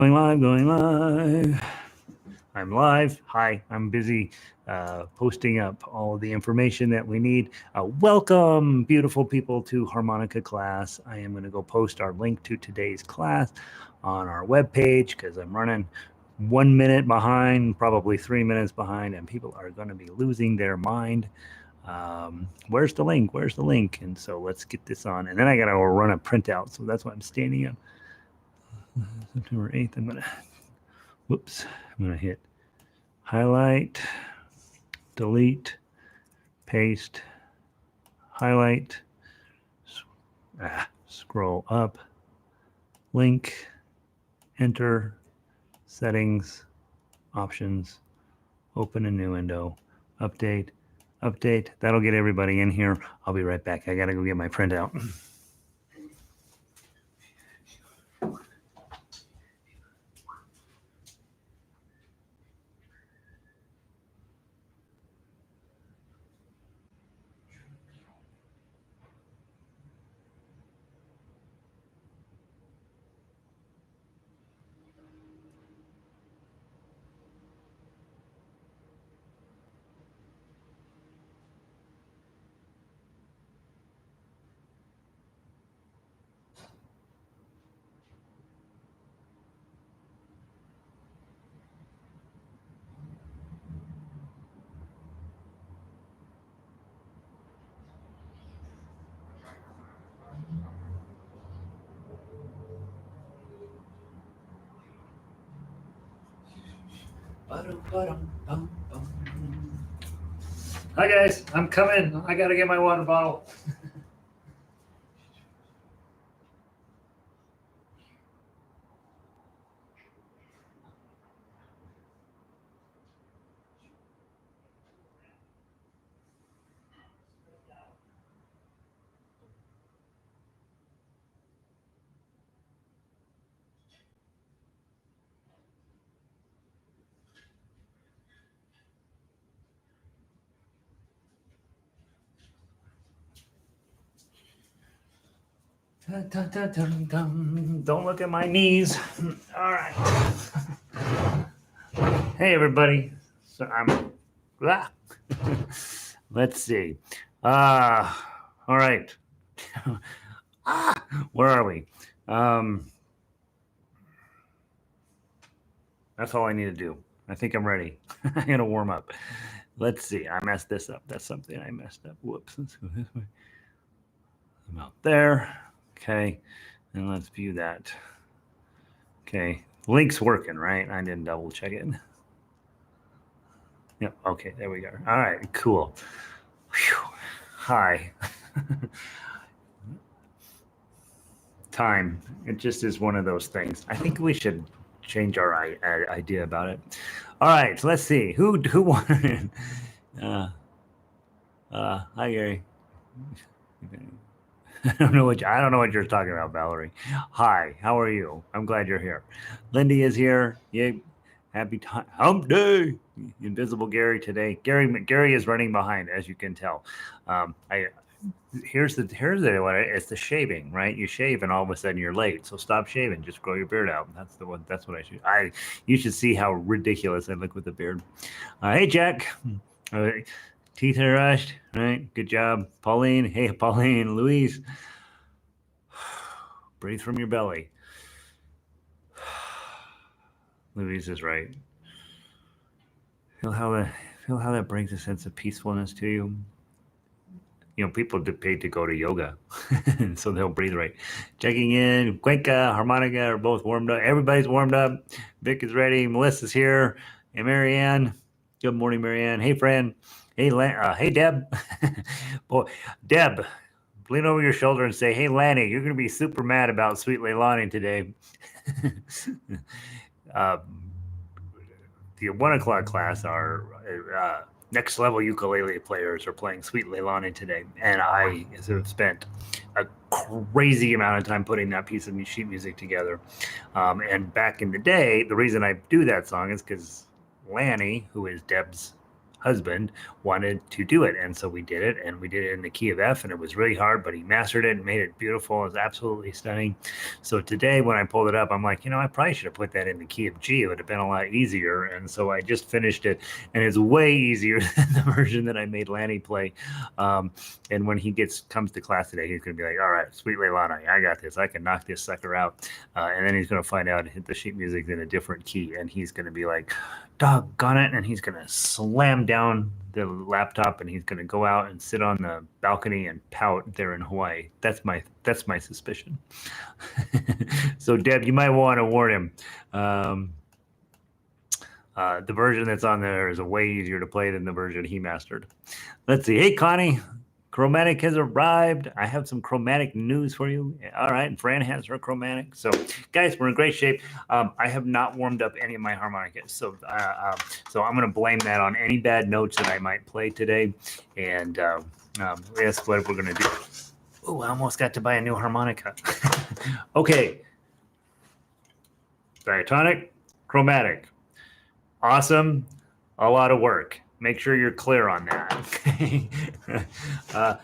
Going live. I'm live. Hi, I'm busy posting up all of the information that we need. Welcome, beautiful people, to Harmonica class. I am going to go post our link to today's class on our webpage because I'm running 1 minute behind, probably 3 minutes behind, and people are going to be losing their mind. Where's the link? Where's the link? And so let's get this on. And then I got to run a printout, so that's why I'm standing up. September 8th, I'm going to hit highlight, delete, paste, highlight, scroll up, link, enter, settings, options, open a new window, update. That'll get everybody in here. I'll be right back. I got to go get my printout. Hi guys, I'm coming. I gotta get my water bottle. Dun, dun, dun, dun, dun. Don't look at my knees. All right. Hey everybody. So I'm. Let's see. All right. Where are we? That's all I need to do. I think I'm ready. I'm gonna warm up. Let's see. I messed this up. That's something I messed up. Whoops. Let's go this way. I'm out there. Okay. And let's view that. Okay. Link's working, right? I didn't double check it. Yep. Okay. There we go. All right. Cool. Whew. Hi. Time. It just is one of those things. I think we should change our idea about it. All right. So let's see. Who wanted? Hi, Gary. I don't know what you're talking about, Valerie. Hi, how are you? I'm glad you're here. Lindy is here. Yay. Happy hump day. Invisible Gary today. Gary is running behind, as you can tell. Here's it's the shaving, right? You shave and all of a sudden you're late. So stop shaving. Just grow your beard out. That's what I should. You should see how ridiculous I look with the beard. Hey, Jack. Teeth are rushed, right? Good job. Pauline. Hey, Pauline. Louise. Breathe from your belly. Louise is right. Feel how that brings a sense of peacefulness to you. You know, people get paid to go to yoga, so they'll breathe right. Checking in. Cuenca, Harmonica are both warmed up. Everybody's warmed up. Vic is ready. Melissa's here. And Marianne. Good morning, Marianne. Hey, Fran. Hey, Deb. Boy, Deb, lean over your shoulder and say, hey, Lanny, you're going to be super mad about Sweet Leilani today. The 1 o'clock class, our next level ukulele players are playing Sweet Leilani today. And I have spent a crazy amount of time putting that piece of sheet music together. And back in the day, the reason I do that song is because Lanny, who is Deb's husband wanted to do it. And so we did it, and we did it in the key of F, and it was really hard, but he mastered it and made it beautiful. It was absolutely stunning. So today when I pulled it up, I'm like, I probably should have put that in the key of G. It would have been a lot easier. And so I just finished it, and it's way easier than the version that I made Lanny play. And when he comes to class today, he's going to be like, all right, sweet Leilani, I got this. I can knock this sucker out. And then he's going to find out the sheet music's in a different key, and he's going to be like, doggone it, and he's going to slam down the laptop, and he's going to go out and sit on the balcony and pout there in Hawaii. That's my suspicion. So Deb, you might want to warn him. The version that's on there is way easier to play than the version he mastered. Let's see. Hey, Connie. Chromatic has arrived. I have some chromatic news for you. All right, and Fran has her chromatic. So, guys, we're in great shape. I have not warmed up any of my harmonicas, so I'm going to blame that on any bad notes that I might play today. And that's what we're going to do. Oh, I almost got to buy a new harmonica. Okay. Diatonic, chromatic. Awesome. A lot of work. Make sure you're clear on that.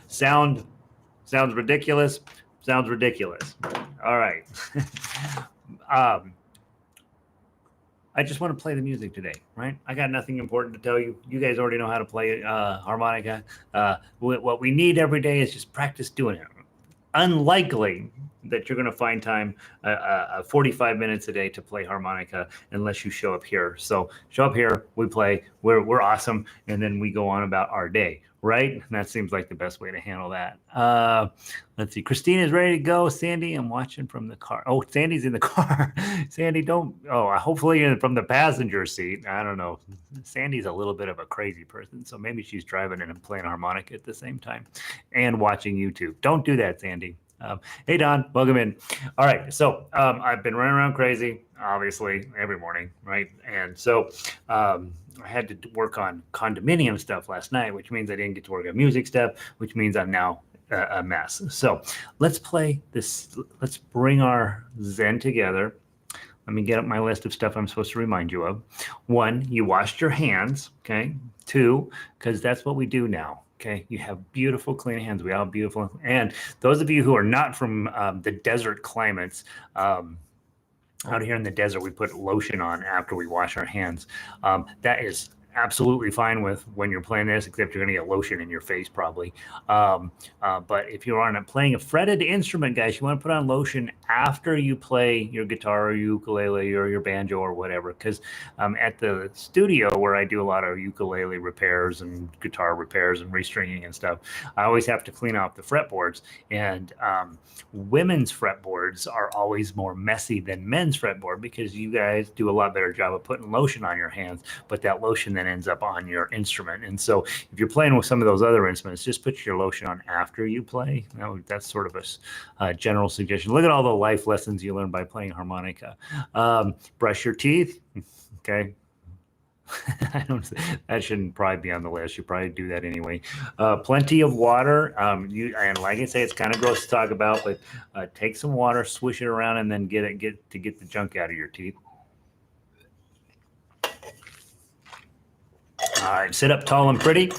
Sounds ridiculous. Sounds ridiculous. All right. I just want to play the music today, right? I got nothing important to tell you. You guys already know how to play harmonica. What we need every day is just practice doing it. Unlikely that you're going to find time 45 minutes a day to play harmonica unless you show up here. So show up here, we play, we're awesome, and then we go on about our day, right? And that seems like the best way to handle that. Let's see. Christine is ready to go. Sandy, I'm watching from the car. Oh, Sandy's in the car. Sandy, hopefully you're from the passenger seat. I don't know. Sandy's a little bit of a crazy person, so maybe she's driving and playing harmonica at the same time and watching YouTube. Don't do that, Sandy. Hey, Don, welcome in. All right. So I've been running around crazy, obviously, every morning, right? And so I had to work on condominium stuff last night, which means I didn't get to work on music stuff, which means I'm now a mess. So let's play this. Let's bring our Zen together. Let me get up my list of stuff I'm supposed to remind you of. 1, you washed your hands. Okay. 2, because that's what we do now. Okay, you have beautiful, clean hands. We all have beautiful. And those of you who are not from the desert climates, out here in the desert, we put lotion on after we wash our hands. That is absolutely fine with when you're playing this, except you're going to get lotion in your face probably. But if you're playing a fretted instrument, guys, you want to put on lotion after you play your guitar or ukulele or your banjo or whatever. Because at the studio where I do a lot of ukulele repairs and guitar repairs and restringing and stuff, I always have to clean off the fretboards. And women's fretboards are always more messy than men's fretboard because you guys do a lot better job of putting lotion on your hands, but that lotion then ends up on your instrument. And so if you're playing with some of those other instruments, just put your lotion on after you play. That's sort of a general suggestion. Look at all the life lessons you learn by playing harmonica. Brush your teeth. Okay. That shouldn't probably be on the list. You probably do that anyway. Plenty of water. And like I say, it's kind of gross to talk about, but take some water, swish it around, and then get the junk out of your teeth. All right, sit up tall and pretty.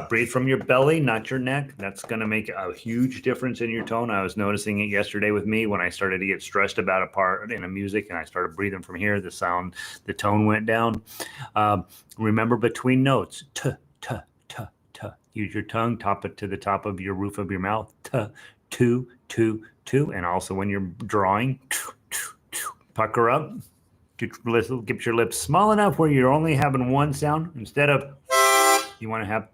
Breathe from your belly, not your neck. That's going to make a huge difference in your tone. I was noticing it yesterday with me when I started to get stressed about a part in a music and I started breathing from here, the tone went down. Remember between notes, t, t, t, t. Use your tongue, top it to the top of your roof of your mouth, t, two, two, two. And also when you're drawing, pucker up. Get your lips small enough where you're only having one sound instead of you want to have.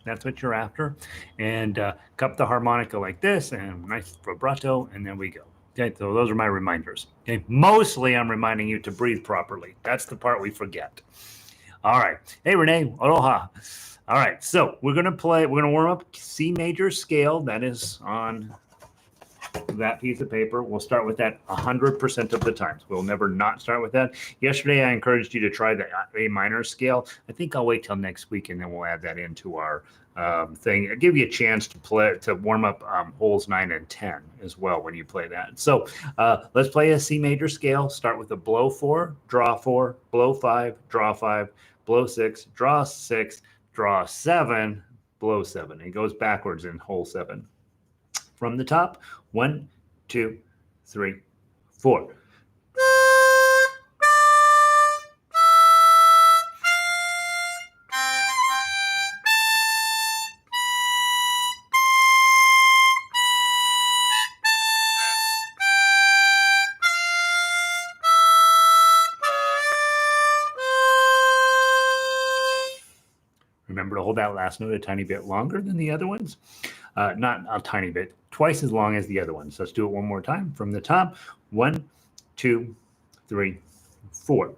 That's what you're after. And cup the harmonica like this and nice vibrato, and then we go. Okay, so those are my reminders. Okay, mostly I'm reminding you to breathe properly. That's the part we forget. All right. Hey, Renee, aloha. All right, so we're going to warm up C major scale. That is on that piece of paper. We'll start with that 100% of the times. We'll never not start with that. Yesterday, I encouraged you to try the A minor scale. I think I'll wait till next week, and then we'll add that into our thing. I'll give you a chance to warm up holes 9 and 10 as well when you play that. So let's play a C major scale. Start with a blow 4, draw 4, blow 5, draw 5, blow 6, draw 6, draw 7, blow 7. It goes backwards in hole 7. From the top, 1, 2, 3, 4. Remember to hold that last note a tiny bit longer than the other ones. Not a tiny bit, twice as long as the other ones. Let's do it one more time. From the top, 1, 2, 3, 4.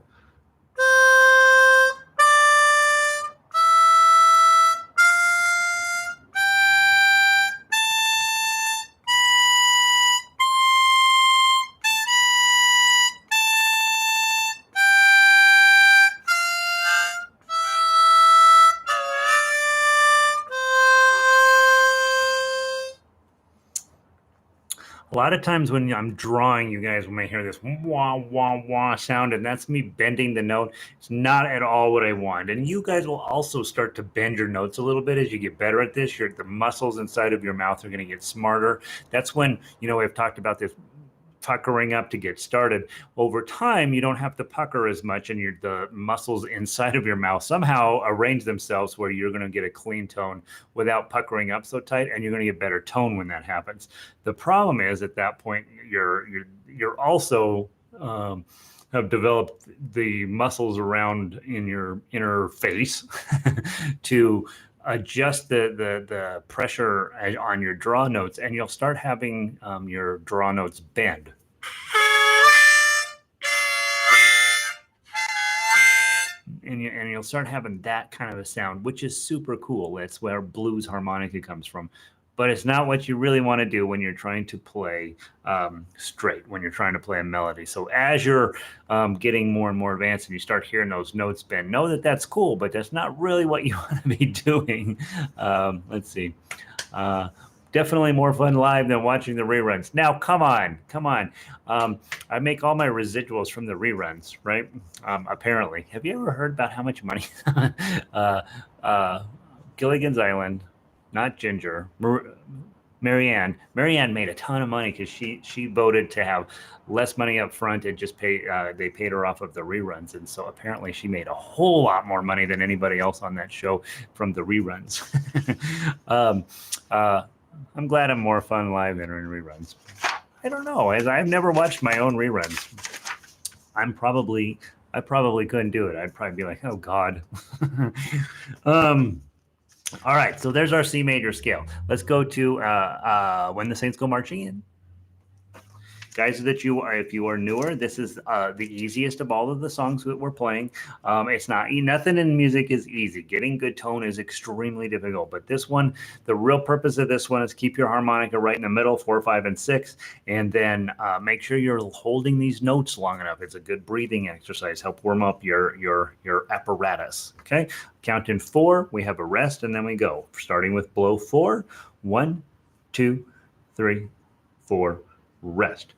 A lot of times when I'm drawing, you guys may hear this wah, wah, wah sound, and that's me bending the note. It's not at all what I want. And you guys will also start to bend your notes a little bit as you get better at this. The muscles inside of your mouth are going to get smarter. That's when, we've talked about this puckering up to get started. Over time, you don't have to pucker as much, and the muscles inside of your mouth somehow arrange themselves where you're going to get a clean tone without puckering up so tight, and you're going to get better tone when that happens. The problem is at that point, you're also have developed the muscles around in your inner face to adjust the pressure on your draw notes, and you'll start having your draw notes bend. And you'll start having that kind of a sound, which is super cool. That's where blues harmonica comes from. But it's not what you really want to do when you're trying to play straight, when you're trying to play a melody. So as you're getting more and more advanced and you start hearing those notes bend, know that that's cool, but that's not really what you want to be doing. Let's see. Definitely more fun live than watching the reruns. Now, come on. I make all my residuals from the reruns, right? Apparently. Have you ever heard about how much money Gilligan's Island, not Ginger, Marianne made a ton of money because she voted to have less money up front and just they paid her off of the reruns. And so apparently she made a whole lot more money than anybody else on that show from the reruns. I'm glad I'm more fun live than in reruns. I don't know, as I've never watched my own reruns. I probably couldn't do it. I'd probably be like, oh God. All right, so there's our C major scale. Let's go to When the Saints Go Marching In. Guys, if you are newer, this is the easiest of all of the songs that we're playing. Nothing in music is easy. Getting good tone is extremely difficult. But this one, the real purpose of this one is keep your harmonica right in the middle, 4, 5, and 6, and then make sure you're holding these notes long enough. It's a good breathing exercise. Help warm up your apparatus. Okay, count in 4. We have a rest, and then we go. Starting with blow 4. 1, 2, 3, 4. Rest.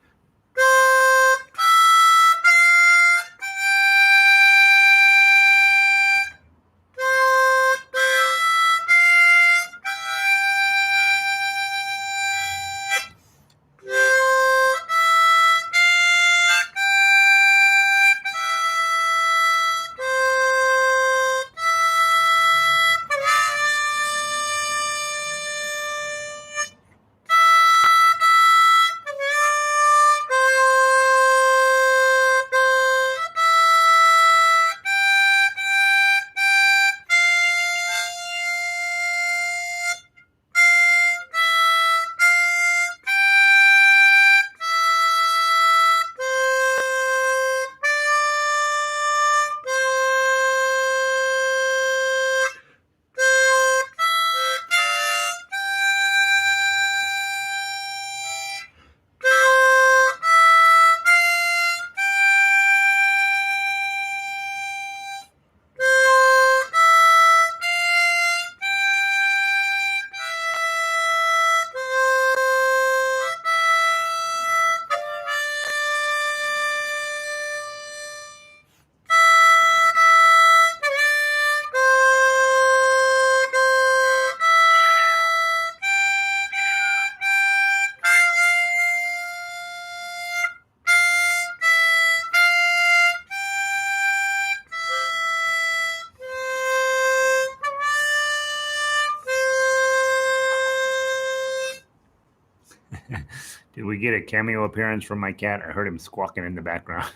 Did we get a cameo appearance from my cat? I heard him squawking in the background.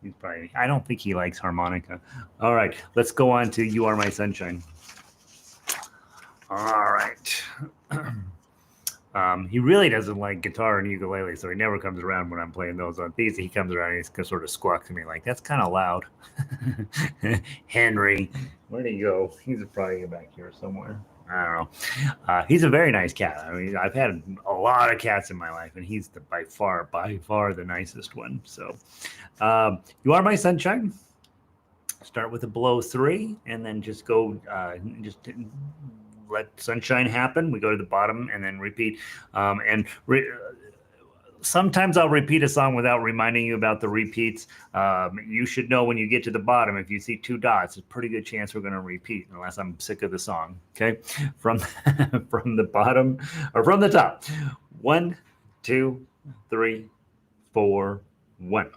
He's probably, I don't think he likes harmonica. All right, let's go on to You Are My Sunshine. All right. He really doesn't like guitar and ukulele, so he never comes around when I'm playing those. On these, he comes around and he sort of squawks at me like, that's kind of loud. Henry, where'd he go? He's probably back here somewhere. I don't know. He's a very nice cat. I mean, I've had a lot of cats in my life, and he's by far the nicest one. So, You Are My Sunshine. Start with a below 3, and then just go, just let sunshine happen. We go to the bottom and then repeat. Sometimes I'll repeat a song without reminding you about the repeats. You should know when you get to the bottom, if you see 2 dots, it's a pretty good chance we're going to repeat, unless I'm sick of the song. Okay, from the bottom or from the top. 1, 2, 3, 4, 1.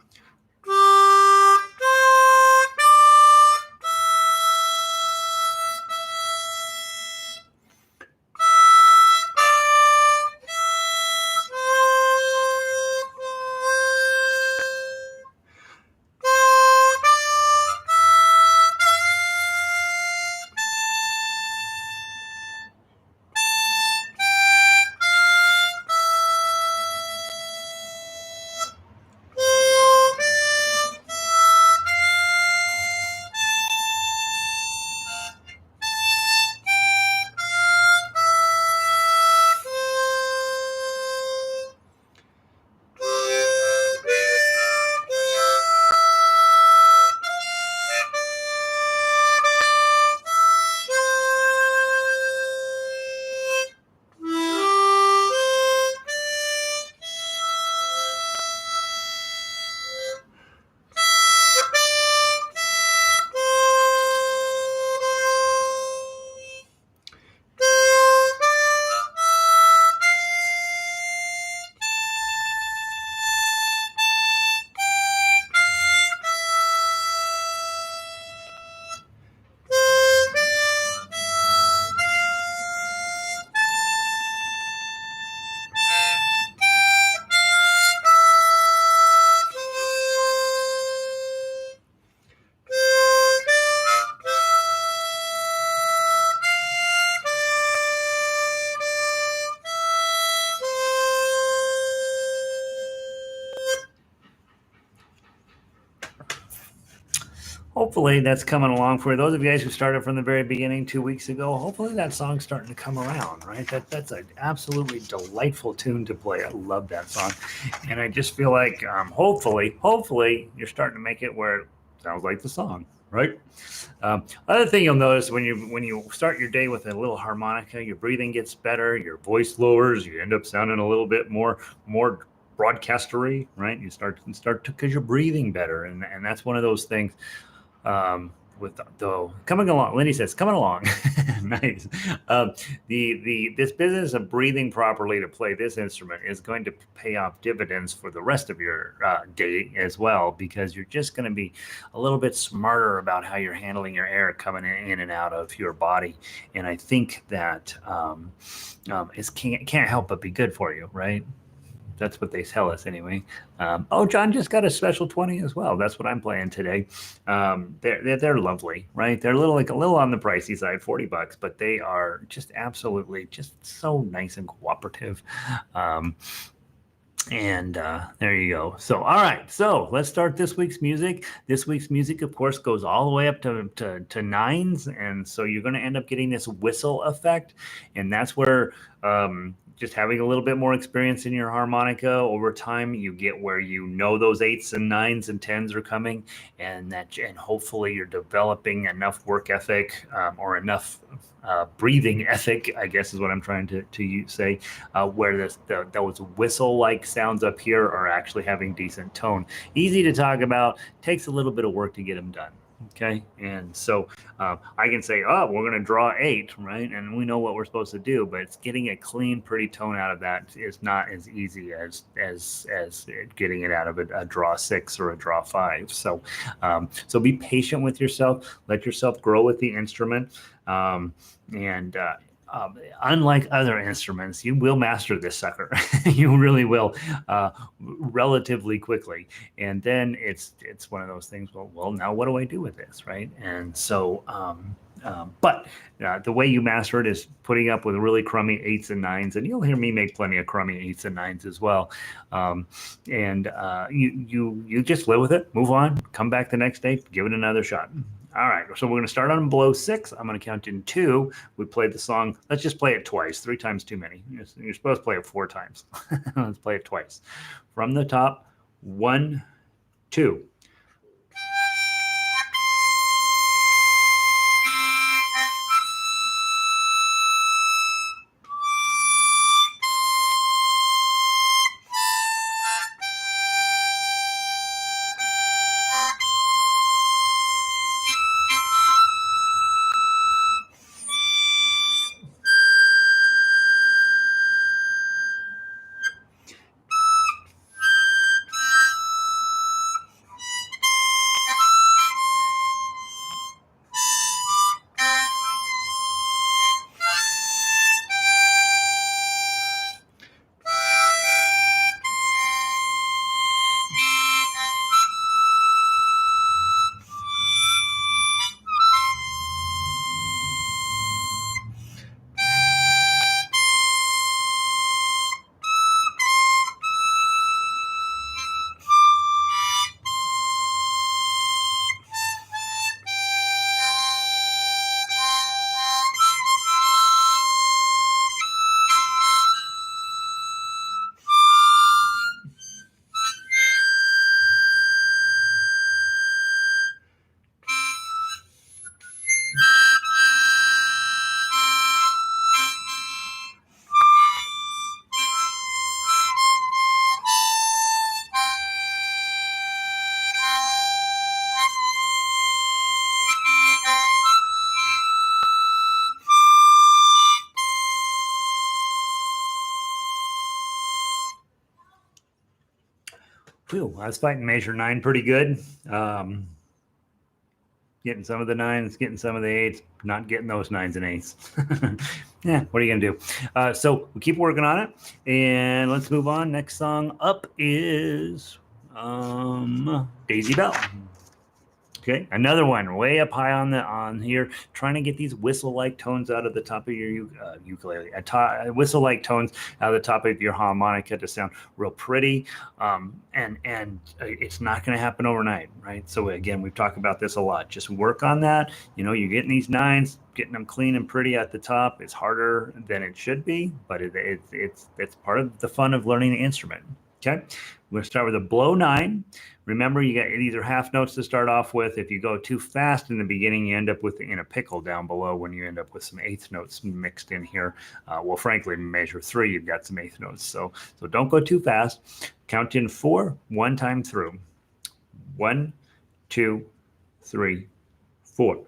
Hopefully that's coming along for you. Those of you guys who started from the very beginning 2 weeks ago, hopefully that song's starting to come around, right? That's an absolutely delightful tune to play. I love that song. And I just feel like hopefully you're starting to make it where it sounds like the song, right? Other thing you'll notice when you start your day with a little harmonica, your breathing gets better, your voice lowers, you end up sounding a little bit more broadcastery, right? You start to, because you're breathing better, and that's one of those things. With the coming along, Lindy says, coming along. Nice. This business of breathing properly to play this instrument is going to pay off dividends for the rest of your day as well, because you're just going to be a little bit smarter about how you're handling your air coming in and out of your body. And I think that it can't help but be good for you, right? That's what they tell us anyway. John just got a special 20 as well. That's what I'm playing today. They're lovely, right? They're a little on the pricey side, $40, but they are just absolutely just so nice and cooperative. And there you go. So, all right. So let's start this week's music. This week's music, of course, goes all the way up to nines. And so you're going to end up getting this whistle effect. And that's where just having a little bit more experience in your harmonica over time, you get where you know those 8s and 9s and 10s are coming, and hopefully you're developing enough work ethic or enough breathing ethic, I guess is what I'm trying to say, where those whistle-like sounds up here are actually having decent tone. Easy to talk about, takes a little bit of work to get them done. Okay, and so I can say, oh, we're going to draw 8, right? And we know what we're supposed to do, but it's getting a clean, pretty tone out of that is not as easy as getting it out of a draw 6 or a draw 5. So be patient with yourself. Let yourself grow with the instrument, and unlike other instruments, you will master this sucker. You really will, relatively quickly. And then it's one of those things. Well, now what do I do with this, right? And so, but the way you master it is putting up with really crummy 8s and 9s, and you'll hear me make plenty of crummy 8s and 9s as well. And you just live with it, move on, come back the next day, give it another shot. All right, so we're going to start on below 6. I'm going to count in 2. We played the song. Let's just play it twice. 3 times too many. You're supposed to play it 4 times. Let's play it twice. From the top, 1, 2. Whew, I was fighting measure 9 pretty good. Getting some of the 9s, getting some of the 8s, not getting those 9s and 8s. Yeah, what are you going to do? So we keep working on it, and let's move on. Next song up is Daisy Bell. Okay, another one way up high on here, trying to get these whistle-like tones out of the top of your ukulele, whistle-like tones out of the top of your harmonica to sound real pretty, and it's not going to happen overnight, right? So again, we've talked about this a lot. Just work on that. You know, you're getting these 9s, getting them clean and pretty at the top. It's harder than it should be, but it's part of the fun of learning the instrument. Okay, we're going to start with a below 9. Remember, you got these are half notes to start off with. If you go too fast in the beginning, you end up in a pickle down below when you end up with some 8th notes mixed in here. Well, frankly, measure 3, you've got some 8th notes. So don't go too fast. Count in 4, 1 time through. 1, 2, 3, 4.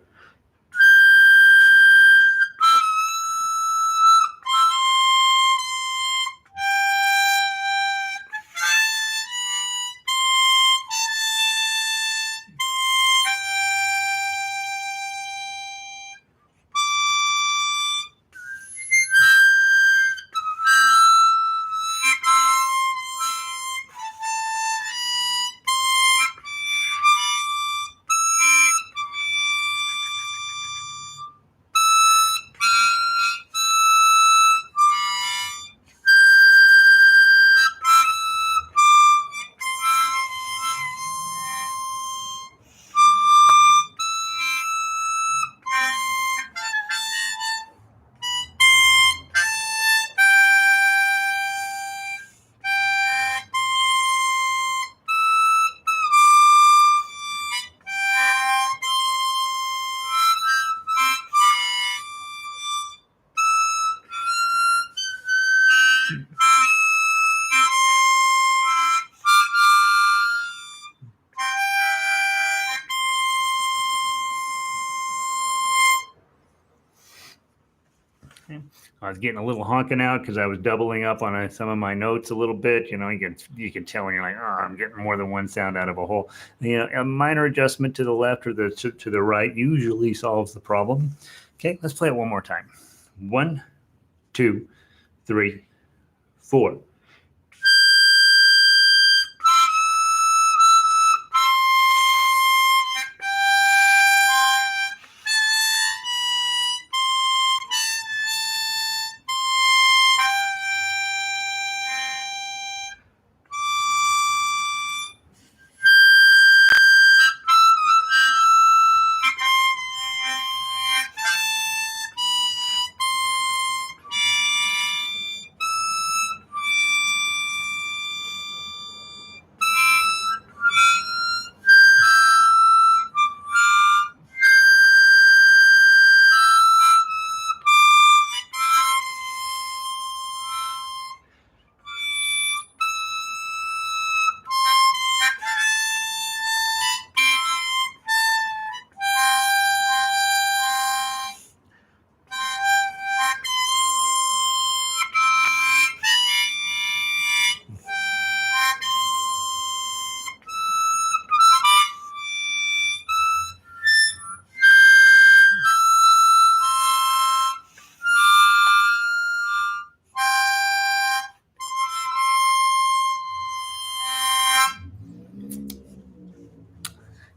I was getting a little honking out because I was doubling up on some of my notes a little bit. You know, you can tell when you're like, oh, I'm getting more than one sound out of a whole. You know, a minor adjustment to the left or to the right usually solves the problem. Okay, let's play it one more time. 1, 2, 3, 4.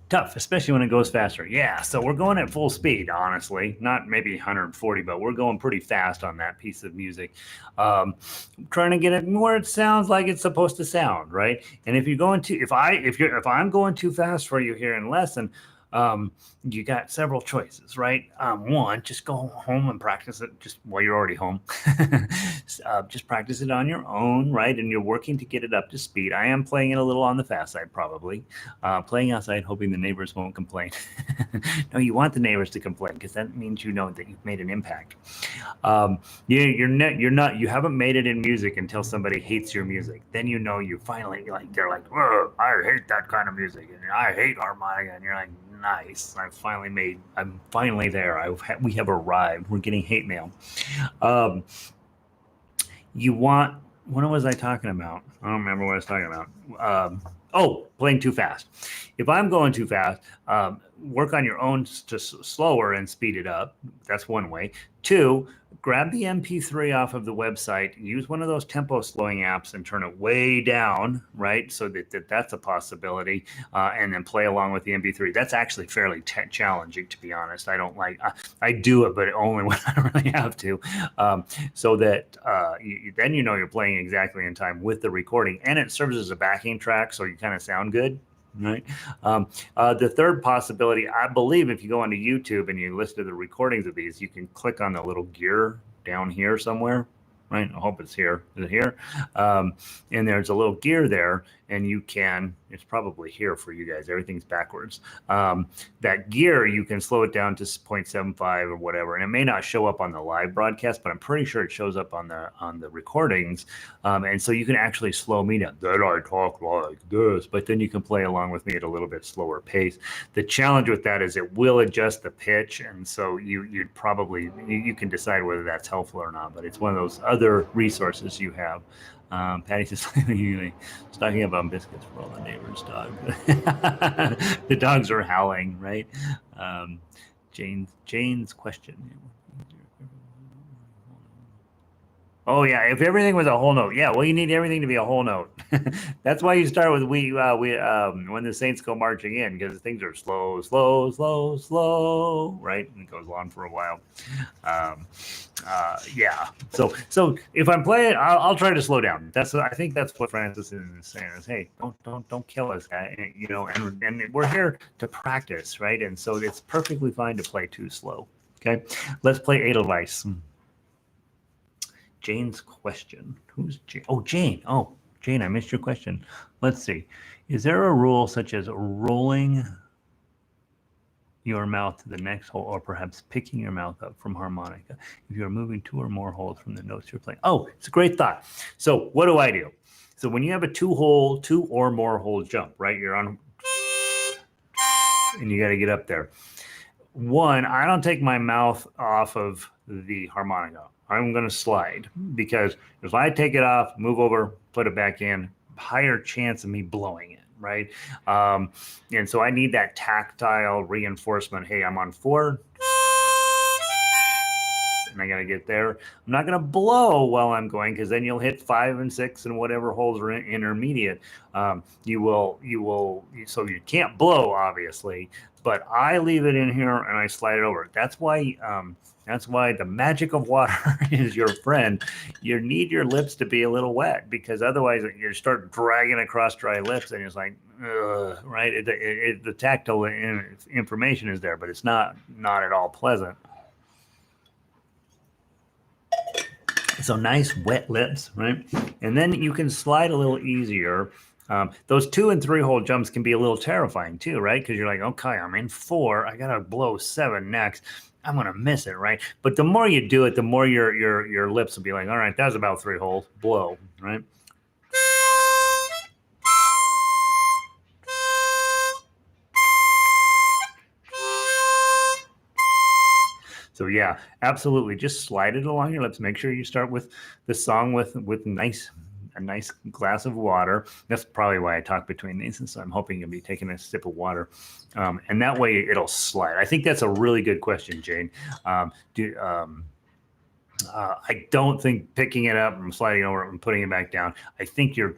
Tough, especially when it goes faster. Yeah, so we're going at full speed, honestly. Not maybe 140, but we're going pretty fast on that piece of music. Trying to get it where it sounds like it's supposed to sound, right? And if you're going to, if I'm going too fast for you here in lesson, you got several choices, right? One, just go home and practice it just while you're already home. Just practice it on your own, right? And you're working to get it up to speed. I am playing it a little on the fast side, probably. Playing outside, hoping the neighbors won't complain. No, you want the neighbors to complain because that means you know that you've made an impact. You haven't made it in music until somebody hates your music. Then you know you finally they're like, I hate that kind of music, and I hate harmonica, and you're like, nice, I'm finally there. We have arrived. We're getting hate mail. What was I talking about? I don't remember what I was talking about. Playing too fast. If I'm going too fast, work on your own to slower and speed it up. That's one way. 2, grab the MP3 off of the website, use one of those tempo slowing apps and turn it way down, right? So that's a possibility, and then play along with the MP3. That's actually fairly challenging, to be honest. I do it, but only when I really have to, so that then you know you're playing exactly in time with the recording, and it serves as a backing track, so you kind of sound good. Right. The third possibility, I believe, if you go onto YouTube and you listen to the recordings of these, you can click on the little gear down here somewhere. Right. I hope it's here. Is it here? And there's a little gear there, and you can. It's probably here for you guys. Everything's backwards. That gear, you can slow it down to 0.75 or whatever, and it may not show up on the live broadcast, but I'm pretty sure it shows up on the recordings. And so you can actually slow me down. Then I talk like this, but then you can play along with me at a little bit slower pace. The challenge with that is it will adjust the pitch, and so you can decide whether that's helpful or not. But it's one of those other resources you have. Patty says, usually talking about biscuits for all the neighbors' dogs. The dogs are howling, right? Jane's question. Oh yeah, if everything was a whole note, yeah. Well, you need everything to be a whole note. That's why you start with when the saints go marching in, because things are slow, slow, slow, slow, right? And it goes on for a while. Yeah. So if I'm playing, I'll try to slow down. I think that's what Francis is saying is, hey, don't kill us, guy. You know, and we're here to practice, right? And so it's perfectly fine to play too slow. Okay, let's play Edelweiss. Jane's question. Who's Jane? Oh, Jane. Oh, Jane, I missed your question. Let's see. Is there a rule such as rolling your mouth to the next hole, or perhaps picking your mouth up from harmonica if you're moving 2 or more holes from the notes you're playing? Oh, it's a great thought. So what do I do? So when you have a 2 or more hole jump, right? You're on, and you got to get up there. One, I don't take my mouth off of the harmonica. I'm going to slide, because if I take it off, move over, put it back in, higher chance of me blowing it, right? And so I need that tactile reinforcement. Hey, I'm on 4. and I got to get there. I'm not going to blow while I'm going, because then you'll hit 5 and 6 and whatever holes are intermediate. So you can't blow, obviously, but I leave it in here and I slide it over. That's why the magic of water is your friend. You need your lips to be a little wet, because otherwise you start dragging across dry lips and it's like, ugh, right? The tactile information is there, but it's not at all pleasant. So nice wet lips, right? And then you can slide a little easier. Those 2 and 3 hole jumps can be a little terrifying too, right? Because you're like, okay, I'm in 4. I gotta blow 7 next. I'm gonna miss it, right? But the more you do it, the more your lips will be like, all right, that's about 3 holes. Blow, right? So yeah, absolutely. Just slide it along your lips. Make sure you start with the song with a nice glass of water. That's probably why I talk between these. And so I'm hoping you'll be taking a sip of water. And that way it'll slide. I think that's a really good question, Jane. I don't think picking it up and sliding over it and putting it back down, I think your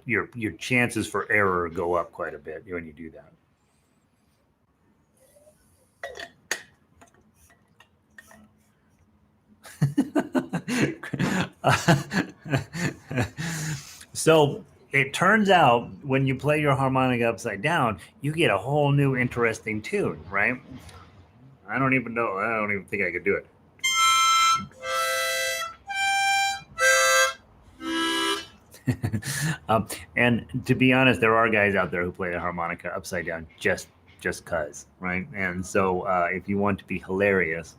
chances for error go up quite a bit when you do that. So it turns out when you play your harmonica upside down, you get a whole new interesting tune, right? I don't even think I could do it. And to be honest, there are guys out there who play the harmonica upside down just cause, right? And so if you want to be hilarious,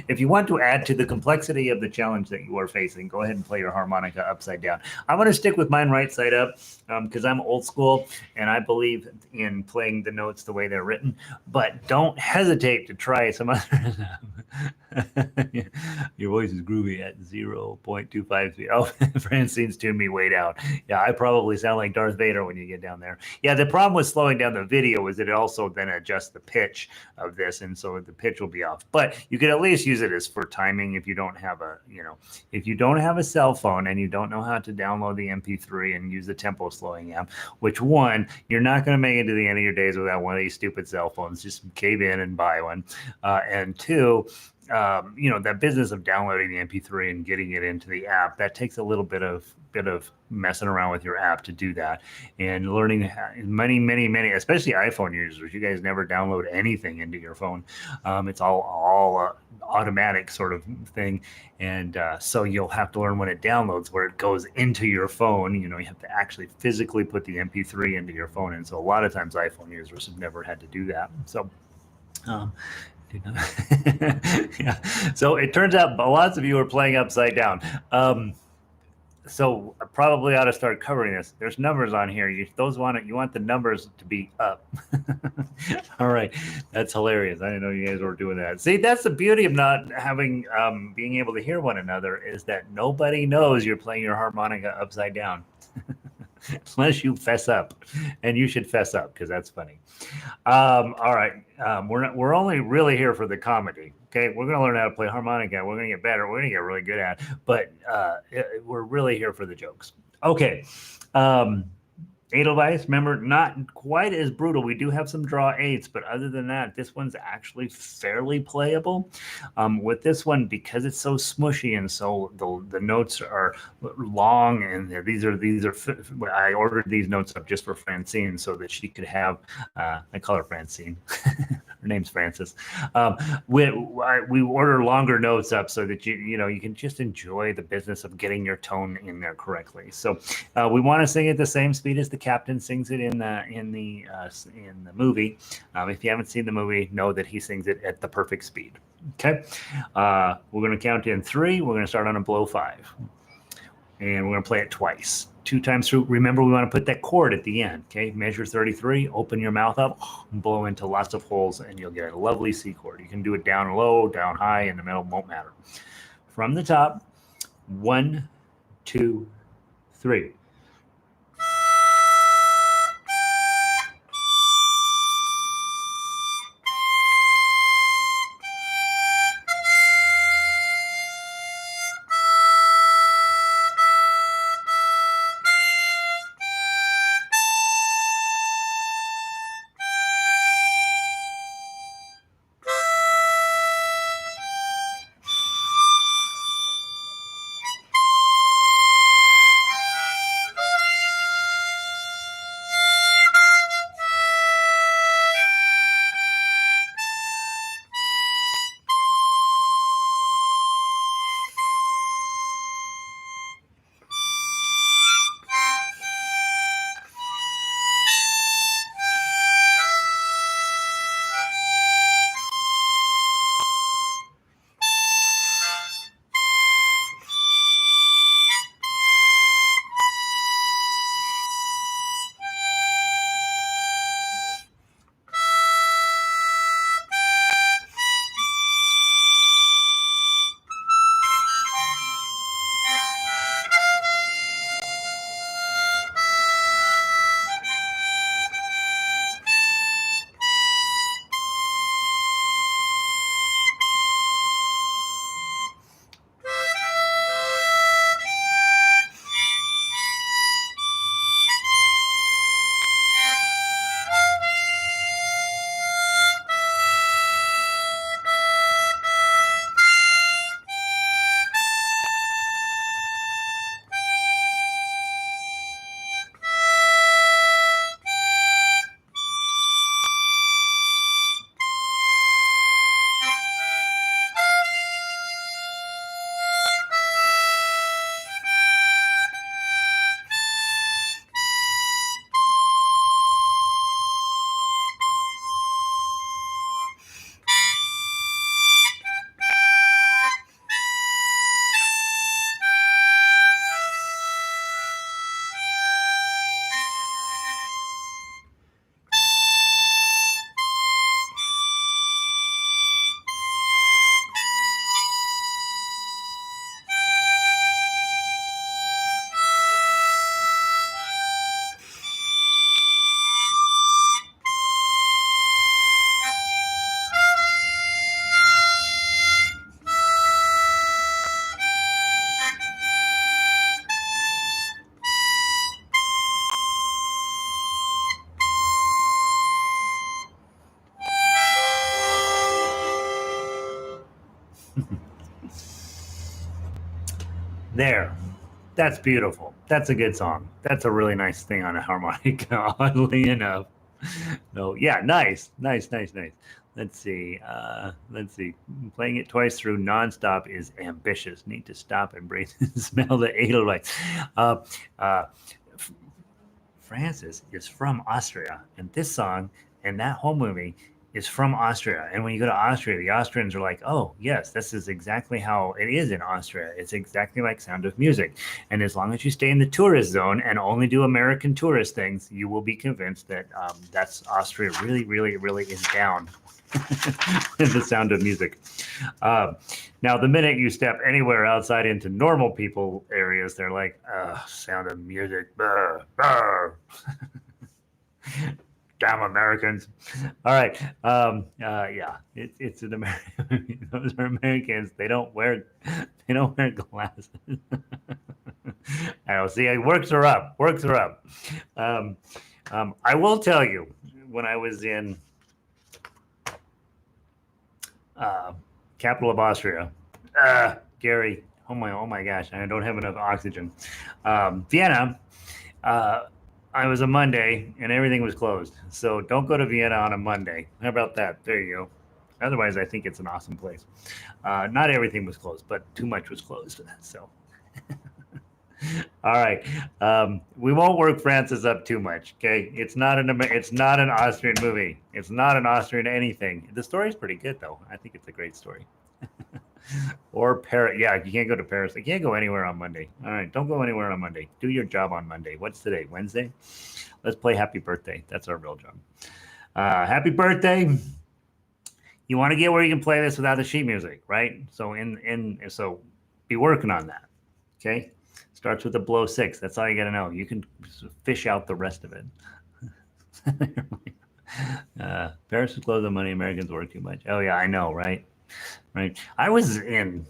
if you want to add to the complexity of the challenge that you are facing, go ahead and play your harmonica upside down. I'm going to stick with mine right side up because I'm old school and I believe in playing the notes the way they're written, but don't hesitate to try some other. Your voice is groovy at 0.25 feet. Oh, Francine's tuned me way down. Yeah, I probably sound like Darth Vader when you get down there. Yeah, the problem with slowing down the video is that it also then adjusts the pitch of this, and so the pitch will be off. But you could at least use it as for timing if you don't have a cell phone and you don't know how to download the MP3 and use the tempo slowing app. Which one, you're not going to make it to the end of your days without one of these stupid cell phones. Just cave in and buy one. And 2. That business of downloading the MP3 and getting it into the app, that takes a little bit of messing around with your app to do that, and learning many, especially iPhone users. You guys never download anything into your phone. It's all automatic sort of thing, and so you'll have to learn when it downloads where it goes into your phone. You have to actually physically put the MP3 into your phone, and so a lot of times iPhone users have never had to do that. So. Yeah. So it turns out lots of you are playing upside down. So I probably ought to start covering this. There's numbers on here. You want the numbers to be up. All right, that's hilarious. I didn't know you guys were doing that. See, that's the beauty of not having being able to hear one another, is that nobody knows you're playing your harmonica upside down. Unless you fess up, and you should fess up because that's funny. All right, we're only really here for the comedy. Okay, we're going to learn how to play harmonica. We're going to get better. We're going to get really good at it, but we're really here for the jokes. Okay. Edelweiss, remember, not quite as brutal. We do have some draw 8s, but other than that, this one's actually fairly playable. With this one, because it's so smushy and so the notes are long, and these are I ordered these notes up just for Francine so that she could have. I call her Francine. Her name's Frances. We order longer notes up so that you can just enjoy the business of getting your tone in there correctly. So we want to sing at the same speed as the captain sings it in the movie. If you haven't seen the movie, know that he sings it at the perfect speed. Okay, we're going to count in 3. We're going to start on a blow 5, and we're going to play it twice. 2 times through. Remember, we want to put that chord at the end. Okay, measure 33. Open your mouth up, and blow into lots of holes, and you'll get a lovely C chord. You can do it down low, down high, in the middle, won't matter. From the top, 1, 2, 3. There. That's beautiful. That's a good song. That's a really nice thing on a harmonica, oddly enough. No, yeah, nice, nice, nice, nice. Let's see. Let's see. Playing it twice through nonstop is ambitious. Need to stop and breathe and smell the edelweiss. Uh, uh, Francis is from Austria, and this song and that whole movie is from Austria. And when you go to Austria, the Austrians are like, "Oh, yes, this is exactly how it is in Austria. It's exactly like Sound of Music." And as long as you stay in the tourist zone and only do American tourist things, you will be convinced that that's Austria really, really, really is down with the Sound of Music. Now, the minute you step anywhere outside into normal people areas, they're like, Sound of Music, brr, brr. Damn Americans. All right. Yeah, it's an American. Those are Americans. They don't wear glasses. I don't see. Works are up. Works are up. I will tell you, when I was in capital of Austria, Gary. Oh my gosh! I don't have enough oxygen. Vienna. I was a Monday and everything was closed. So don't go to Vienna on a Monday. How about that? There you go. Otherwise, I think it's an awesome place. Not everything was closed, but too much was closed. So, all right, we won't work Francis up too much. Okay, it's not an Austrian movie. It's not an Austrian anything. The story's pretty good though. I think it's a great story. Or Paris. Yeah, you can't go to Paris. You can't go anywhere on Monday. All right, don't go anywhere on Monday. Do your job on Monday. What's today? Wednesday? Let's play Happy Birthday. That's our real job. Happy birthday. You want to get where you can play this without the sheet music, right? So so be working on that. Okay? Starts with a blow 6. That's all you got to know. You can fish out the rest of it. Paris is closed on money. Americans work too much. Oh yeah, I know, right? Right. I was in,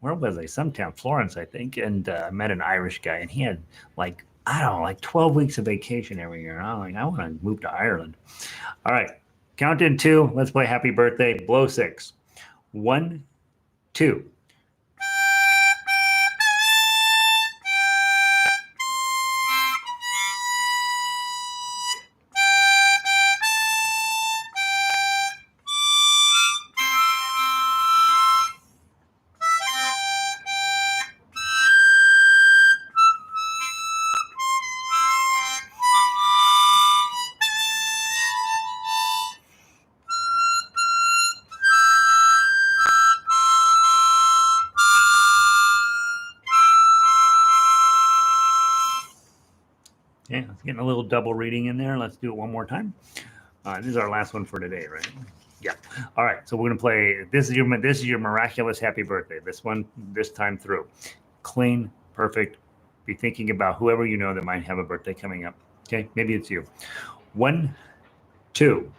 where was I? Some town, Florence, I think, and met an Irish guy, and he had like, I don't know, like 12 weeks of vacation every year. And I'm like, I want to move to Ireland. All right. Count in 2. Let's play Happy Birthday. Blow 6. 1, 2. Yeah, it's getting a little double reading in there. Let's do it one more time. This is our last one for today, right? Yeah. All right. So we're gonna play. This is your miraculous happy birthday. This one, this time through, clean, perfect. Be thinking about whoever you know that might have a birthday coming up. Okay, maybe it's you. 1, 2.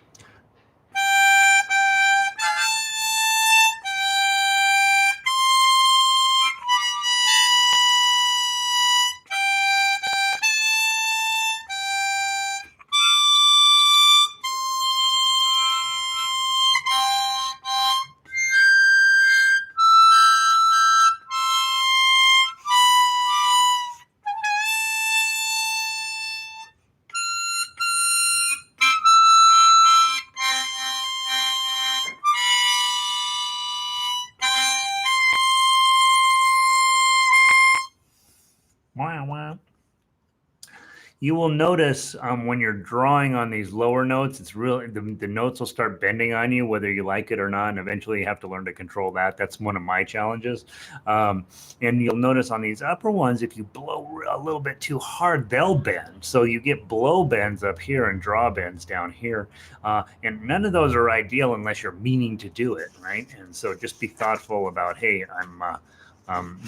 Wow, wow. You will notice when you're drawing on these lower notes, it's really the notes will start bending on you, whether you like it or not. And eventually, you have to learn to control that. That's one of my challenges. And you'll notice on these upper ones, if you blow a little bit too hard, they'll bend. So you get blow bends up here and draw bends down here. And none of those are ideal unless you're meaning to do it, right? And so just be thoughtful about, hey, I'm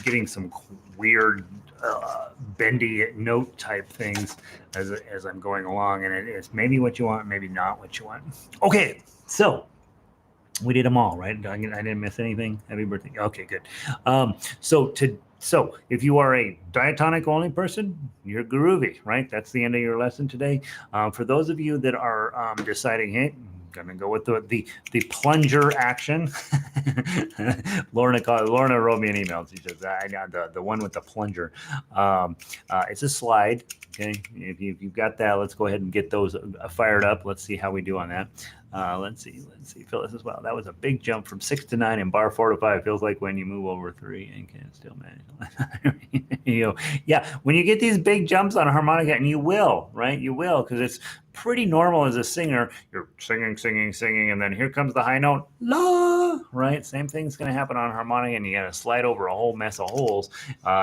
getting some weird bendy note type things as I'm going along, and it's maybe what you want, maybe not what you want. Okay, so we did them all, right? I didn't miss anything. Happy birthday. Okay, good. So if you are a diatonic only person, you're groovy, right? That's the end of your lesson today. For those of you that are deciding, hey, gonna go with the plunger action. Lorna wrote me an email. She says, "I got the one with the plunger." It's a slide. Okay, if you've got that, let's go ahead and get those fired up. Let's see how we do on that. Let's see. Phyllis as well. That was a big jump from 6 to 9 and bar 4 to 5. Feels like when you move over 3 and can still manage. Yeah. When you get these big jumps on a harmonica, and you will, right? You will, because it's pretty normal as a singer. You're singing, and then here comes the high note, la, right? Same thing's going to happen on harmonica, and you got to slide over a whole mess of holes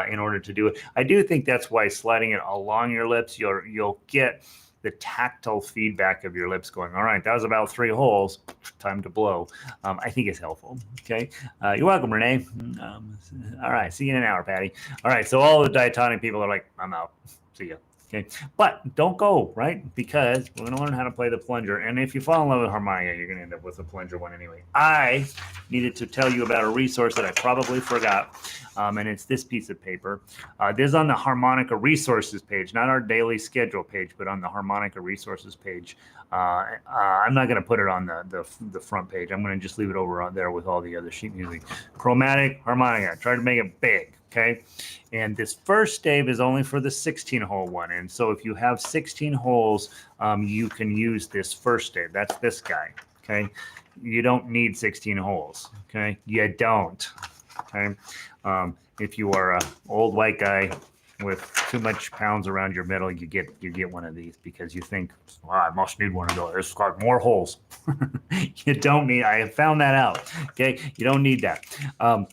in order to do it. I do think that's why sliding it along your lips, you'll get the tactile feedback of your lips going, all right, that was about 3 holes, time to blow. I think it's helpful. Okay. You're welcome, Renee. All right. See you in an hour, Patty. All right. So all the diatonic people are like, I'm out. See ya. Okay. But don't go, right? Because we're going to learn how to play the plunger. And if you fall in love with harmonica, you're going to end up with a plunger one anyway. I needed to tell you about a resource that I probably forgot. And it's this piece of paper. This is on the harmonica resources page, not our daily schedule page, but on the harmonica resources page. I'm not going to put it on the front page. I'm going to just leave it over on there with all the other sheet music. Chromatic harmonica. Try to make it big. Okay. And this first stave is only for the 16-hole one. And so if you have 16 holes, you can use this first stave. That's this guy. Okay. You don't need 16 holes. Okay. You don't. Okay. If you are an old white guy with too much pounds around your middle, you get one of these because you think, well, I must need one of those. It's got more holes. You don't need. I have found that out. Okay, you don't need that.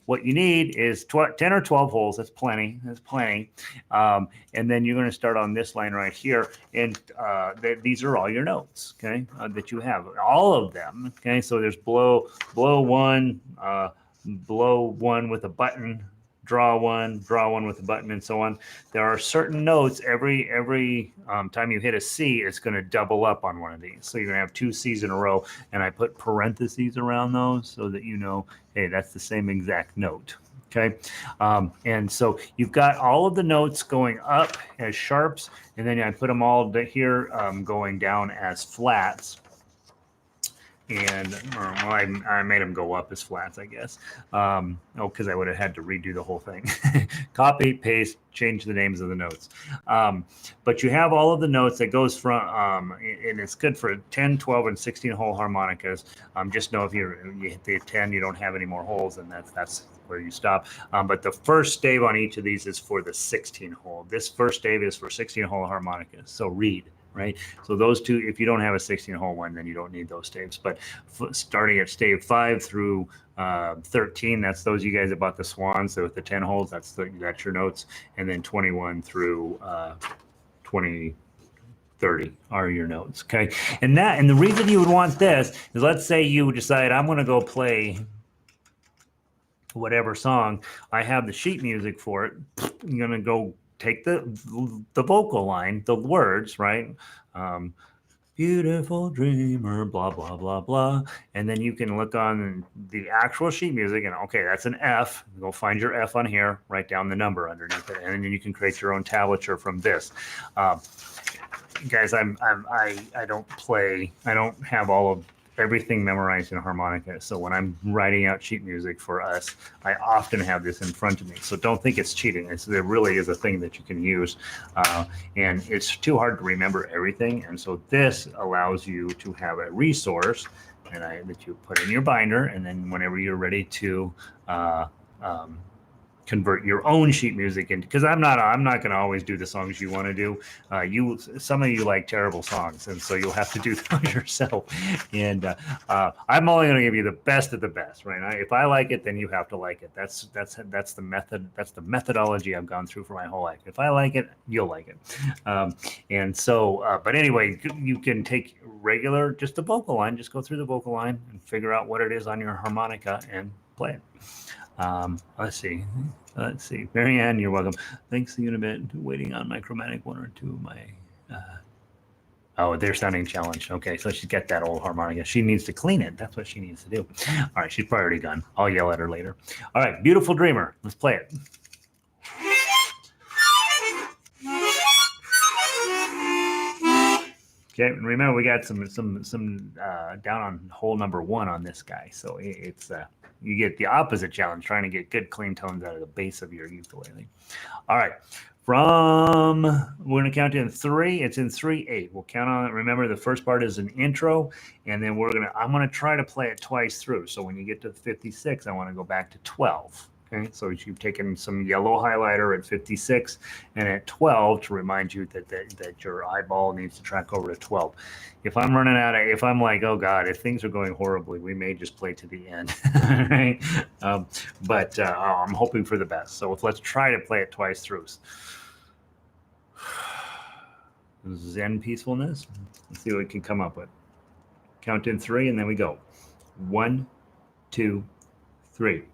What you need is 10 or 12 holes. That's plenty. That's plenty. And then you're going to start on this line right here, and these are all your notes. Okay, that you have, all of them. Okay, so there's blow one with a button. Draw one with a button, and so on. There are certain notes every time you hit a C, it's going to double up on one of these. So you're going to have 2 C's in a row, and I put parentheses around those so that you know, hey, that's the same exact note. Okay, and so you've got all of the notes going up as sharps, and then I put them all here going down as flats. And well, I made them go up as flats, I guess. Because I would have had to redo the whole thing. Copy, paste, change the names of the notes. But you have all of the notes that goes from, and it's good for 10, 12, and 16 hole harmonicas. Just know if you hit the 10, you don't have any more holes, and that's where you stop. But the first stave on each of these is for the 16 hole. This first stave is for 16 hole harmonicas. So read. Right. So those two, if you don't have a 16-hole one, then you don't need those staves. But starting at stave 5 through 13, that's those you guys that bought the Swans. So with the 10 holes, that's your notes. And then 21 through 30 are your notes. Okay. And the reason you would want this is, let's say you decide, I'm going to go play whatever song. I have the sheet music for it. I'm going to go take the vocal line, the words, right? Beautiful dreamer, blah, blah, blah, blah. And then you can look on the actual sheet music and, okay, that's an F. Go find your F on here, write down the number underneath it, and then you can create your own tablature from this. Guys, I don't have all of everything memorized in harmonica. So when I'm writing out sheet music for us, I often have this in front of me. So don't think it's cheating. There really is a thing that you can use. And it's too hard to remember everything. And so this allows you to have a resource that you put in your binder. And then whenever you're ready to convert your own sheet music into, because I'm not going to always do the songs you want to do. Some of you like terrible songs, and so you'll have to do them yourself. And I'm only going to give you the best of the best, right? If I like it, then you have to like it. That's the method. That's the methodology I've gone through for my whole life. If I like it, you'll like it. And so, but anyway, you can take just the vocal line, just go through the vocal line and figure out what it is on your harmonica and play it. Let's see. Marianne, you're welcome. Thanks, Unibit. Waiting on my chromatic 1 or 2 of my. Oh, they're sounding challenged. Okay, so she's got that old harmonica. She needs to clean it. That's what she needs to do. All right, she's probably already done. I'll yell at her later. All right, Beautiful Dreamer. Let's play it. Okay, remember we got some down on hole number 1 on this guy, so it's you get the opposite challenge, trying to get good clean tones out of the base of your ukulele. All right, we're gonna count in 3. It's in 3/8. We'll count on it. Remember, the first part is an intro, and then I'm gonna try to play it twice through. So when you get to 56, I want to go back to 12. Okay, so you've taken some yellow highlighter at 56 and at 12 to remind you that your eyeball needs to track over to 12. If I'm like, oh God, if things are going horribly, we may just play to the end, right? But I'm hoping for the best. So let's try to play it twice through. Zen peacefulness. Let's see what we can come up with. Count in 3 and then we go. 1, 2, 3.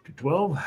To 12.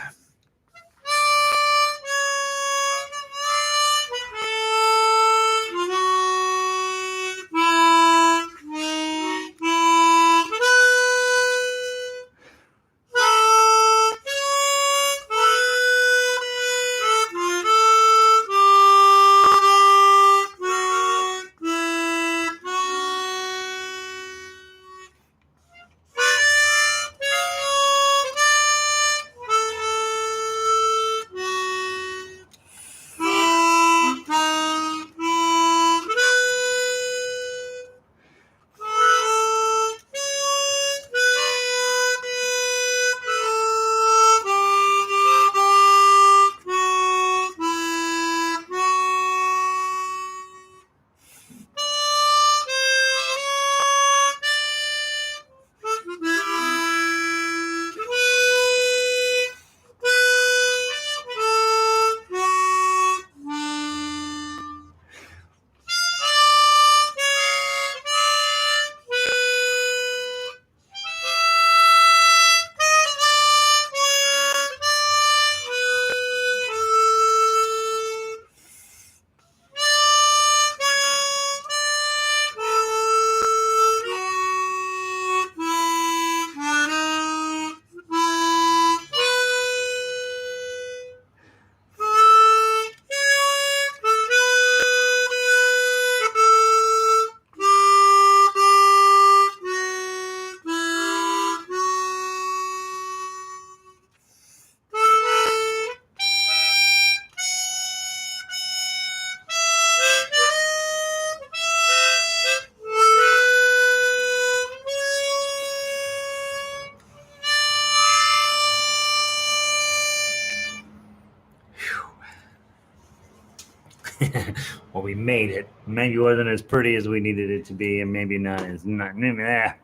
we made it. Maybe wasn't as pretty as we needed it to be, and maybe not as a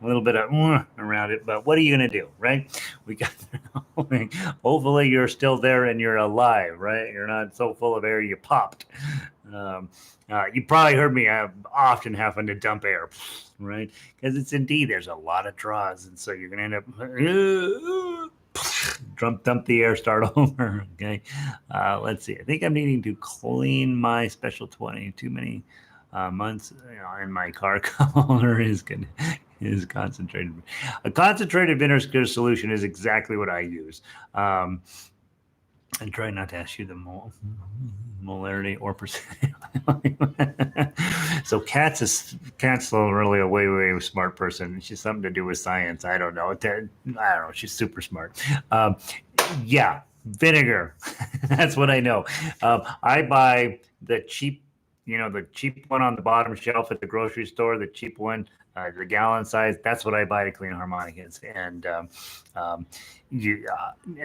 little bit of around it. But what are you gonna do, right? We got. Hopefully, you're still there and you're alive, right? You're not so full of air you popped. You probably heard me often having to dump air, right? Because it's indeed there's a lot of draws, and so you're gonna end up dump the air, start over. Okay, let's see. I think I'm needing to clean my special 20. Too many months, in my car color is good. Is concentrated. A concentrated vinegar solution is exactly what I use. And try not to ask you the molarity or percentage. So Kat's really a way smart person. She's something to do with science. I don't know. She's super smart. Yeah, vinegar. That's what I know. I buy the cheap, the cheap one on the bottom shelf at the grocery store, the cheap one, the gallon size. That's what I buy to clean harmonicas. And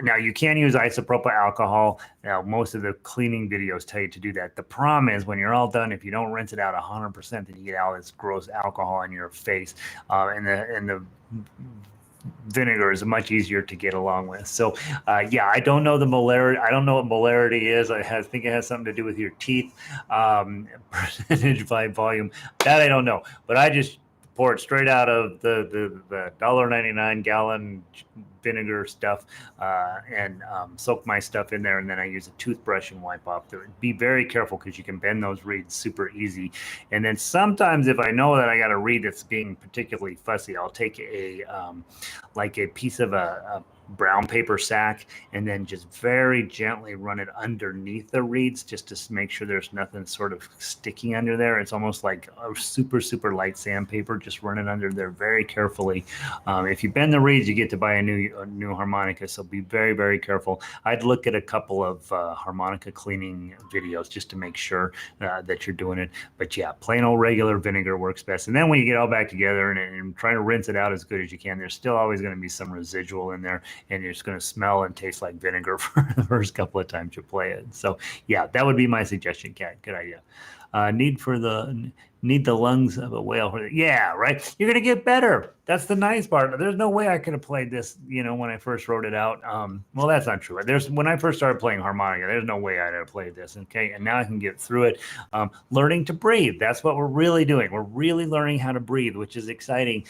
now you can use isopropyl alcohol. Now, most of the cleaning videos tell you to do that. The problem is when you're all done, if you don't rinse it out 100%, then you get all this gross alcohol on your face. And the vinegar is much easier to get along with. So yeah, I don't know the molarity. I don't know what molarity is. I think it has something to do with your teeth, percentage by volume. That I don't know, but I just pour it straight out of the $1.99 gallon vinegar stuff and soak my stuff in there, and then I use a toothbrush and wipe off. Be very careful because you can bend those reeds super easy. And then sometimes if I know that I got a reed that's being particularly fussy, I'll take a piece of a brown paper sack and then just very gently run it underneath the reeds just to make sure there's nothing sort of sticking under there. It's almost like a super light sandpaper. Just run it under there very carefully. If you bend the reeds, you get to buy a new harmonica, so be very careful. I'd look at a couple of harmonica cleaning videos just to make sure that you're doing it. But yeah, plain old regular vinegar works best. And then when you get all back together and try to rinse it out as good as you can, there's still always going to be some residual in there, and you're just going to smell and taste like vinegar for the first couple of times you play it. So yeah, that would be my suggestion, Kat. Good idea. Need the lungs of a whale. Yeah, right. You're going to get better. That's the nice part. There's no way I could have played this, when I first wrote it out. Well, that's not true. When I first started playing harmonica, there's no way I'd have played this. Okay. And now I can get through it. Learning to breathe. That's what we're really doing. We're really learning how to breathe, which is exciting.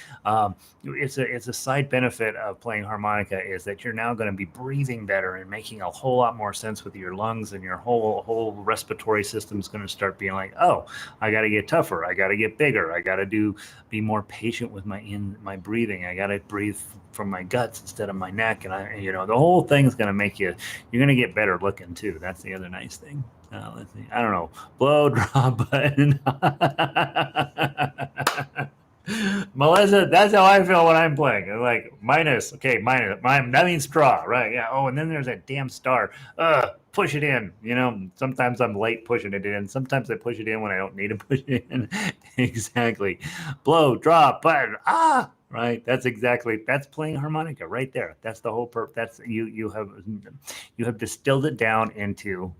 It's a side benefit of playing harmonica is that you're now going to be breathing better and making a whole lot more sense with your lungs, and your whole respiratory system is going to start being like, oh, I got to get tougher. I got to get bigger. I got to be more patient with my breathing. I got to breathe from my guts instead of my neck. And the whole thing's going to make you're going to get better looking too. That's the other nice thing. Let's see. I don't know. Blow, drop button. Melissa, that's how I feel when I'm playing. I'm like minus. That means straw, right? Yeah. Oh, and then there's that damn star. Push it in. Sometimes I'm late pushing it in. Sometimes I push it in when I don't need to push it in. Exactly. Blow, drop, button. Right. That's playing harmonica right there. That's the whole That's you have distilled it down into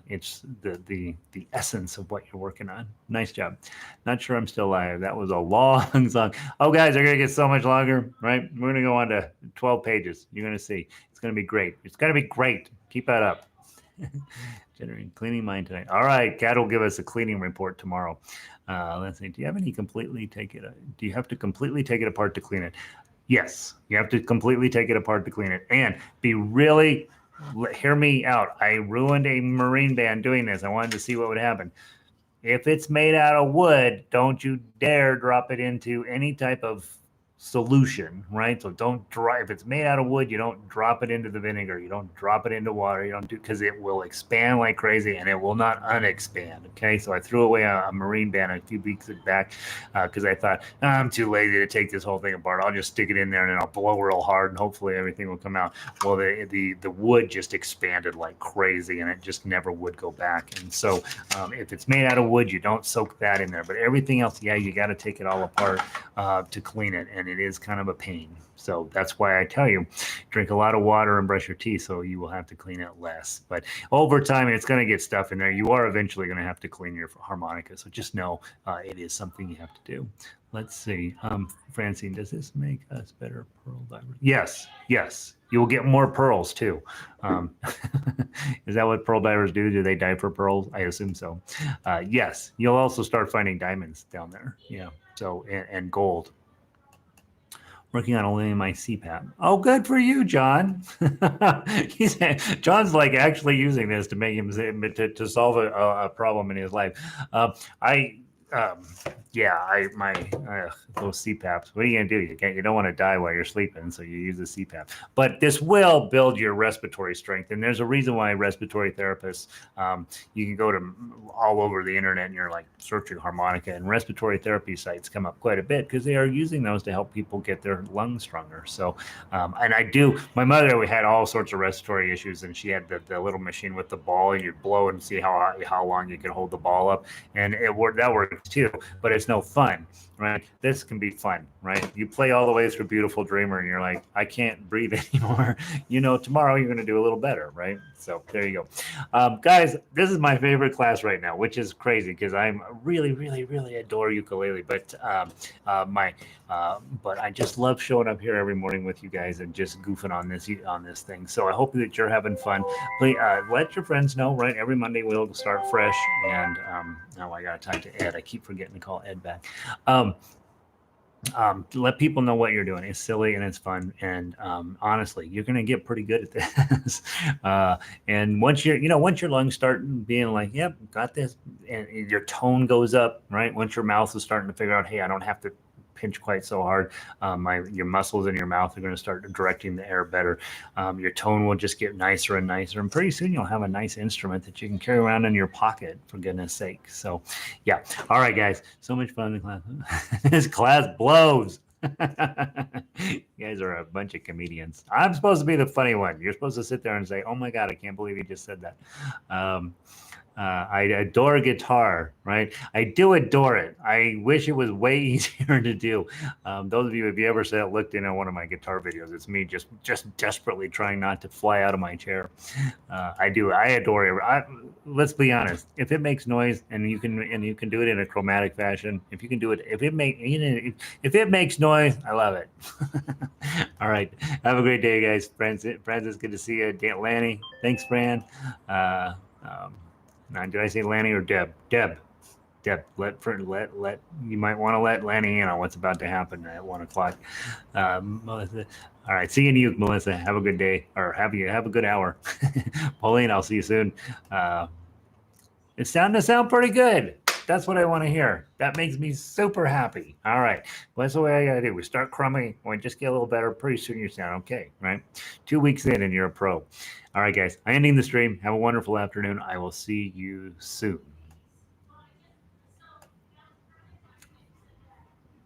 it's the essence of what you're working on. Nice job. Not sure I'm still live. That was a long song. Oh, guys, they're going to get so much longer, right? We're going to go on to 12 pages. You're going to see. It's going to be great. It's going to be great. Keep that up. Generating cleaning mine tonight. All right. Kat will give us a cleaning report tomorrow. Let's see. Do you have to completely take it apart to clean it? Yes. You have to completely take it apart to clean it. And hear me out. I ruined a marine band doing this. I wanted to see what would happen. If it's made out of wood, don't you dare drop it into any type of solution, right? So if it's made out of wood, you don't drop it into the vinegar. You don't drop it into water. You don't because it will expand like crazy and it will not unexpand. Okay. So I threw away a marine band a few weeks back because I thought, I'm too lazy to take this whole thing apart. I'll just stick it in there and then I'll blow real hard and hopefully everything will come out. Well, the wood just expanded like crazy and it just never would go back. And so if it's made out of wood, you don't soak that in there. But everything else, yeah, you got to take it all apart to clean it. And it is kind of a pain. So that's why I tell you, drink a lot of water and brush your teeth, so you will have to clean it less. But over time, it's going to get stuff in there. You are eventually going to have to clean your harmonica. So just know it is something you have to do. Let's see. Francine, does this make us better pearl divers? Yes, yes. You will get more pearls too. Is that what pearl divers do? Do they dive for pearls? I assume so. Yes. You'll also start finding diamonds down there. Yeah. So, and gold. Working on only my CPAP. Oh, good for you, John. John's like actually using this to make him to solve a problem in his life. Those CPAPs. What are you gonna do? You don't want to die while you're sleeping, so you use a CPAP. But this will build your respiratory strength, and there's a reason why respiratory therapists. You can go to all over the internet and you're like searching harmonica, and respiratory therapy sites come up quite a bit because they are using those to help people get their lungs stronger. So, and I do. My mother had all sorts of respiratory issues, and she had the little machine with the ball, and you'd blow and see how long you could hold the ball up, and that works too, but it's no fun, right? This can be fun, right? You play all the way through Beautiful Dreamer and you're like, I can't breathe anymore. Tomorrow you're going to do a little better, right? So there you go. Guys, this is my favorite class right now, which is crazy because I'm really, really, really adore ukulele, but I just love showing up here every morning with you guys and just goofing on this thing. So I hope that you're having fun. Please, let your friends know, right? Every Monday we'll start fresh, and now I got to talk to Ed. I keep forgetting to call Ed back. Let people know what you're doing. It's silly and it's fun, and honestly, you're going to get pretty good at this. And once your lungs start being like, "Yep, got this," and your tone goes up, right? Once your mouth is starting to figure out, "Hey, I don't have to pinch quite so hard," your muscles in your mouth are going to start directing the air better. Your tone will just get nicer and nicer, and pretty soon you'll have a nice instrument that you can carry around in your pocket, for goodness sake. So yeah. All right, guys, so much fun in class. This class blows. You guys are a bunch of comedians. I'm supposed to be the funny one. You're supposed to sit there and say, "Oh my God, I can't believe you just said that." I adore guitar, right? I do adore it. I wish it was way easier to do. Those of you, if you ever looked in on one of my guitar videos, it's me just desperately trying not to fly out of my chair. I do. I adore it. Let's be honest. If it makes noise and you can do it in a chromatic fashion, if it makes noise, I love it. All right. Have a great day, guys. Francis, good to see you. Lanny, thanks, Fran. Now, did I say Lanny or Deb? Deb. Let you might want to let Lanny in on what's about to happen at 1:00. Melissa. All right. See you, Melissa. Have a good day, or have a good hour. Pauline, I'll see you soon. It's starting to sound pretty good. That's what I want to hear. That makes me super happy. All right. Well, that's the way I got to do. We start crummy. We just get a little better. Pretty soon you sound okay, right? 2 weeks in and you're a pro. All right, guys. I'm ending the stream. Have a wonderful afternoon. I will see you soon.